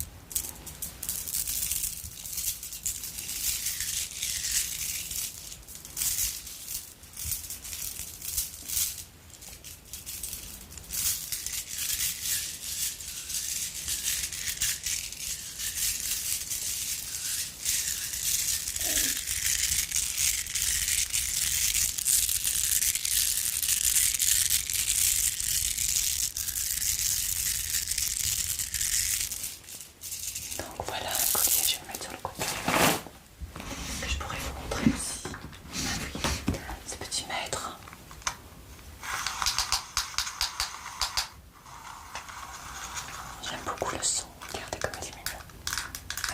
Donc voilà un collier, je vais le mettre sur le côté. Que je pourrais vous montrer aussi. Ah oui, ce petit maître. J'aime beaucoup le son, regardez comme il est mignon.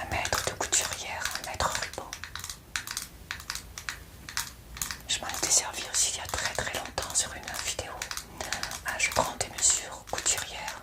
Un maître de couturière, un maître ruban. Je m'en étais servi aussi il y a très très longtemps sur une vidéo. Ah, je prends des mesures couturières.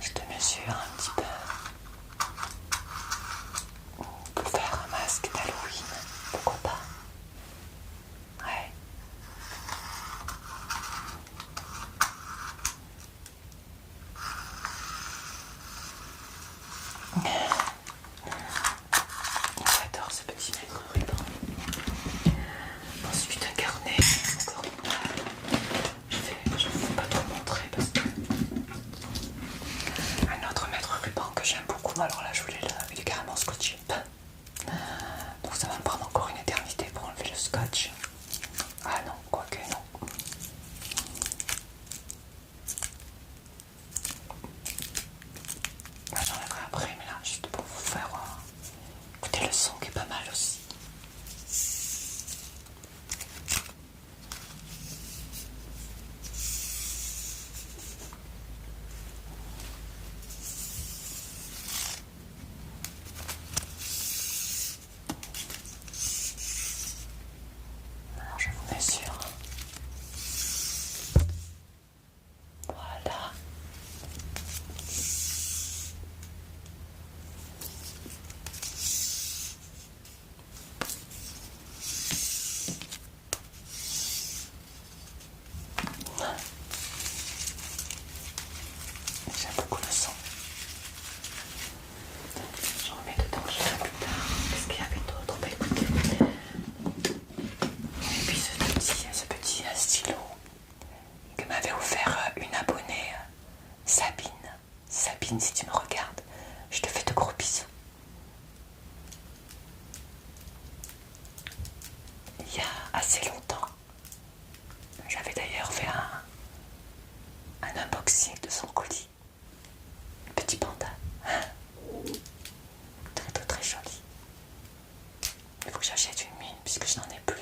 Je te mesure un petit peu pour faire un masque d'Halloween, pourquoi pas? Ouais. J'adore ce petit maître ruban. Ensuite un carnet, encore une table. Je ne vais pas trop montrer parce que un autre maître ruban que j'aime beaucoup, alors là je voulais il est carrément scotché. Donc ça va me prendre encore une éternité pour enlever le scotch. Ah non, quoique non. J'enlèverai après, mais là juste pour vous faire écouter le son qui est pas mal aussi. Alors je vous mesure. Voilà. J'aime beaucoup le son. J'en remets dedans, je verrai plus tard. Qu'est-ce qu'il y avait d'autre? Bah écoutez. Et puis ce petit stylo que m'avait offert une abonnée, Sabine. Sabine, si tu me regardes, je te fais de gros bisous. Il y a assez longtemps, j'avais d'ailleurs fait un unboxing de son colis. Petit panda. Très très très joli. Il faut que j'achète une mine puisque je n'en ai plus.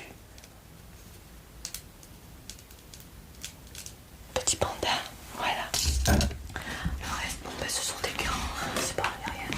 Petit panda, voilà. Le reste, bon ben ce sont des gants, c'est pas rien.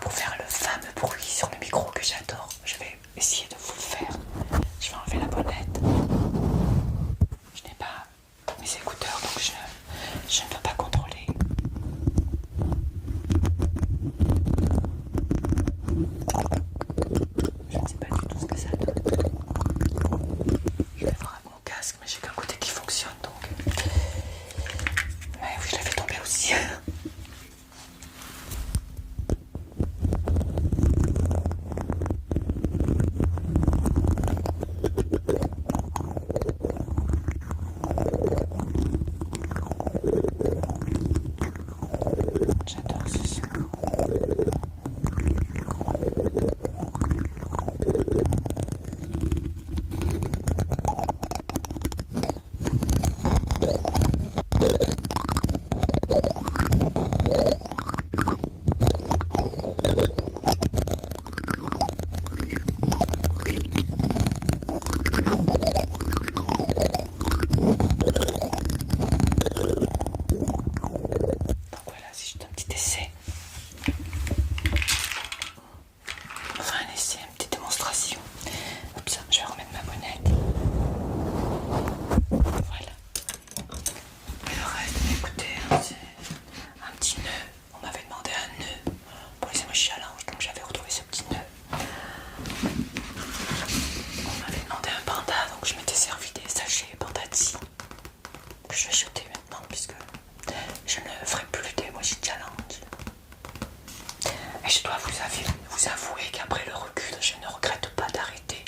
pour faire le fameux bruit sur le micro que j'adore. Je vais essayer de vous le faire. Je vais enlever la bonnette. Je n'ai pas mes écouteurs, donc je ne peux pas contrôler. Je ne sais pas du tout ce que ça donne. Je vais voir avec mon casque, mais j'ai qu'un côté qui fonctionne, donc. Mais oui, je l'ai fait tomber aussi. J'adore ce son. Donc voilà, c'est juste un petit essai. Enfin un essai, une petite démonstration. Hop, ça, je vais remettre ma bonnette. Voilà. Et le reste, écoutez, hein, c'est un petit nœud. On m'avait demandé un nœud pour les émojis challenge, donc j'avais retrouvé ce petit nœud. On m'avait demandé un panda, donc je m'étais servi des sachets Pandati que je vais jeter maintenant puisque je ne ferai plus d'émojis challenge. Et je dois vous avouer qu'après le recul, je ne regrette pas d'arrêter,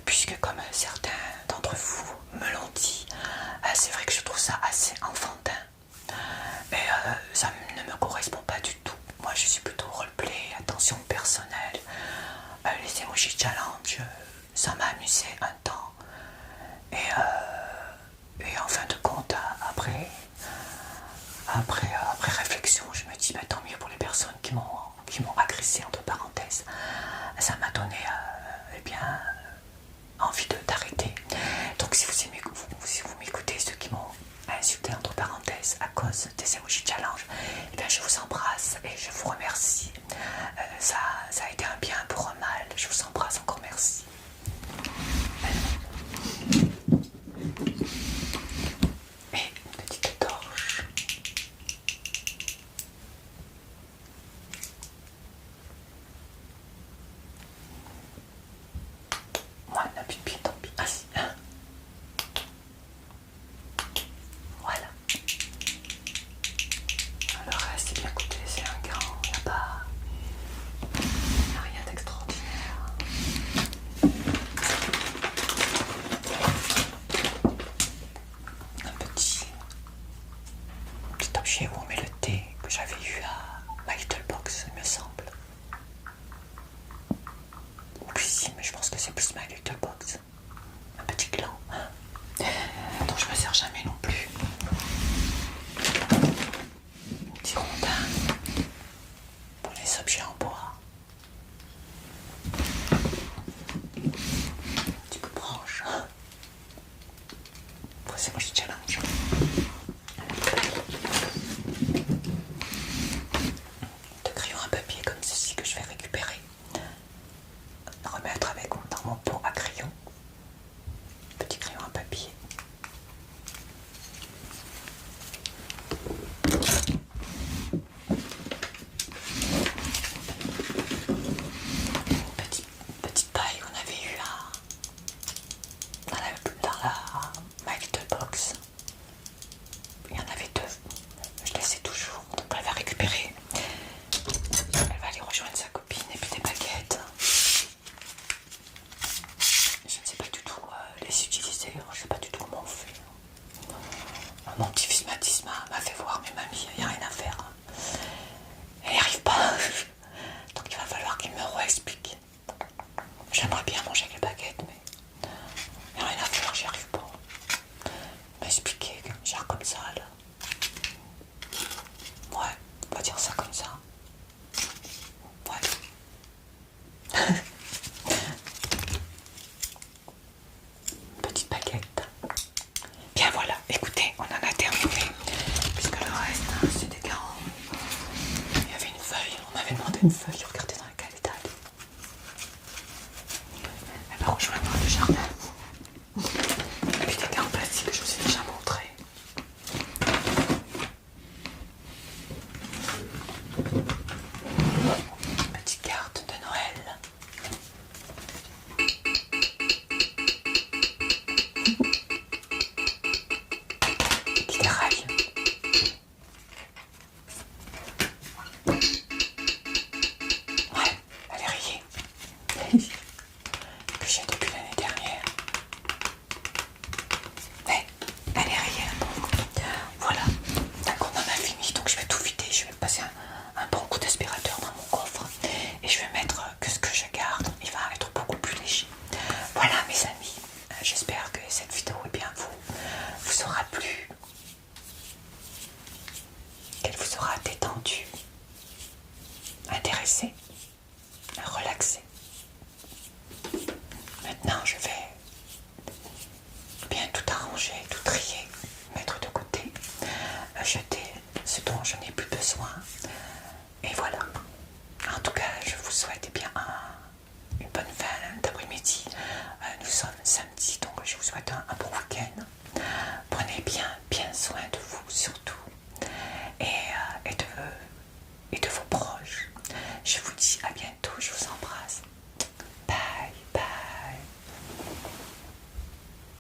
puisque comme certains d'entre vous me l'ont dit, c'est vrai que je trouve ça assez enfantin. Et ça ne me correspond pas du tout. Moi je suis plutôt roleplay, attention personnelle. Les emojis challenge, ça m'a amusé un temps. Et en fin de compte, après réflexion, je me dis bah, tant mieux pour les personnes qui m'ont agressé entre parenthèses. Ça m'a donné eh bien envie d'arrêter. Donc si vous m'écoutez, ceux qui m'ont insulté entre parenthèses à cause des emojis challenge, eh bien je vous embrasse et je vous remercie. Ça a été un bien pour un mal. Je vous embrasse encore, merci. Et une petite torche. Moi, on n'a plus de pied, tant pis. Ah si. Voilà. Le reste, eh bien écoutez, c'est un grand, il n'y a rien d'extraordinaire. Un petit objet où on met le thé que j'avais eu à My Little Box, il me semble. Ou cuisine, mais je pense que c'est plus My Little Box. Un petit gland, dont je me sers jamais non plus. Un petit rondin pour les objets en bois. Un petit bout de branche. Pour ces emojis challenge. De crayons à papier comme ceci que je vais récupérer. Remettre dans mon pot à crayon. Petit crayon à papier. Petite paille qu'on avait eue dans la My Little Box. Il y en avait deux. Je les ai toujours. Donc elle va récupérer. Elle va aller rejoindre sa copine et puis des baguettes. Je ne sais pas du tout les utiliser. Je ne sais pas du tout comment on fait. Mon petit-fils m'a fait voir, mais mamie, il n'y a rien à faire. Elle n'y arrive pas. Donc il va falloir qu'il me réexplique. J'aimerais bien manger avec les baguettes, mais il n'y a rien à faire, j'y arrive pas. M'expliquer, genre comme ça là. Ouais, on va dire ça comme ça. Ouais. Petite baguette. Bien voilà, écoutez, on en a terminé. Puisque le reste, c'est des grands. Il y avait une feuille, on m'avait demandé une feuille, regardez que j'ai depuis l'année dernière. Mais elle est arrière. Voilà, d'accord, on en a fini, donc je vais tout vider. Je vais passer un bon coup d'aspirateur dans mon coffre et je vais mettre que ce que je garde, il va être beaucoup plus léger. Voilà mes amis, j'espère que cette vidéo vous aura plu, qu'elle vous aura détendu, intéressé, relaxé. Maintenant je vais bien tout arranger, tout trier, mettre de côté, jeter ce dont je n'ai plus besoin. Et voilà. En tout cas, je vous souhaite bien une bonne fin d'après-midi. Nous sommes samedi, donc je vous souhaite un bon week-end. Prenez bien soin de vous, surtout.